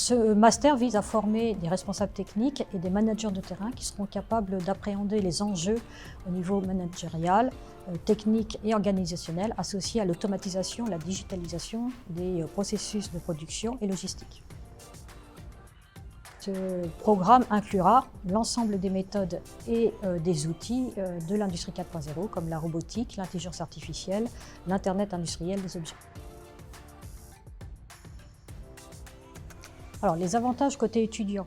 Ce master vise à former des responsables techniques et des managers de terrain qui seront capables d'appréhender les enjeux au niveau managérial, technique et organisationnel associés à l'automatisation, la digitalisation des processus de production et logistique. Ce programme inclura l'ensemble des méthodes et des outils de l'industrie 4.0 comme la robotique, l'intelligence artificielle, l'Internet industriel des objets. Alors, les avantages côté étudiant.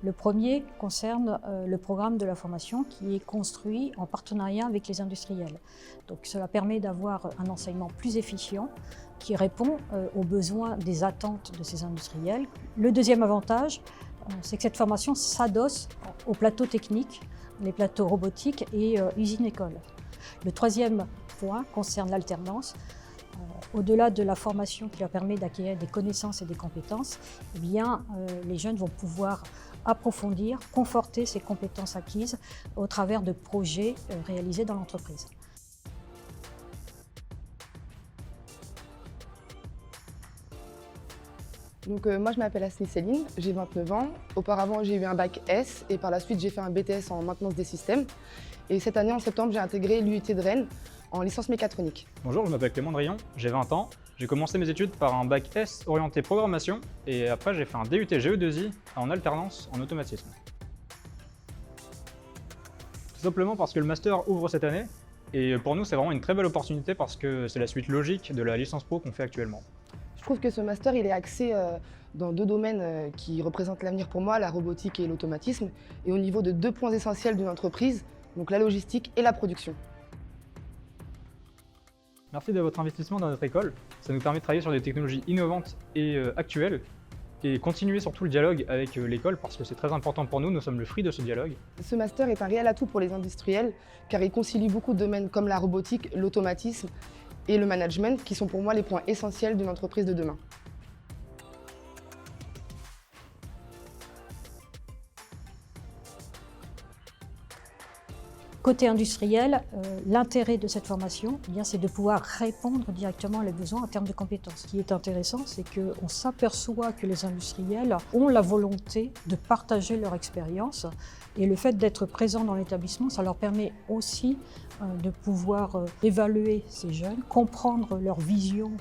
Le premier concerne le programme de la formation qui est construit en partenariat avec les industriels. Donc, cela permet d'avoir un enseignement plus efficient qui répond aux besoins des attentes de ces industriels. Le deuxième avantage, c'est que cette formation s'adosse aux plateaux techniques, les plateaux robotiques et usines-écoles. Le troisième point concerne l'alternance. Au-delà de la formation qui leur permet d'acquérir des connaissances et des compétences, eh bien, les jeunes vont pouvoir approfondir, conforter ces compétences acquises au travers de projets réalisés dans l'entreprise. Donc, moi, je m'appelle Asni Céline, j'ai 29 ans. Auparavant, j'ai eu un bac S et par la suite, j'ai fait un BTS en maintenance des systèmes. Et cette année, en septembre, j'ai intégré l'UIT de Rennes en licence mécatronique. Bonjour, je m'appelle Clément Drion, j'ai 20 ans. J'ai commencé mes études par un bac S orienté programmation et après j'ai fait un DUT GE2I en alternance en automatisme. Tout simplement parce que le master ouvre cette année et pour nous c'est vraiment une très belle opportunité parce que c'est la suite logique de la licence pro qu'on fait actuellement. Je trouve que ce master, il est axé dans deux domaines qui représentent l'avenir pour moi, la robotique et l'automatisme, et au niveau de deux points essentiels d'une entreprise, donc la logistique et la production. Merci de votre investissement dans notre école. Ça nous permet de travailler sur des technologies innovantes et actuelles et continuer surtout le dialogue avec l'école parce que c'est très important pour nous, nous sommes le fruit de ce dialogue. Ce master est un réel atout pour les industriels car il concilie beaucoup de domaines comme la robotique, l'automatisme et le management qui sont pour moi les points essentiels d'une entreprise de demain. Côté industriel, l'intérêt de cette formation, eh bien, c'est de pouvoir répondre directement à les besoins en termes de compétences. Ce qui est intéressant, c'est qu'on s'aperçoit que les industriels ont la volonté de partager leur expérience et le fait d'être présent dans l'établissement, ça leur permet aussi de pouvoir évaluer ces jeunes, comprendre leur vision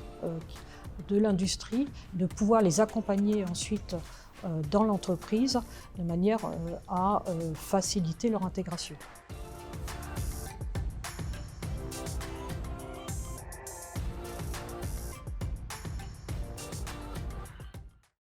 de l'industrie, de pouvoir les accompagner ensuite dans l'entreprise de manière à faciliter leur intégration.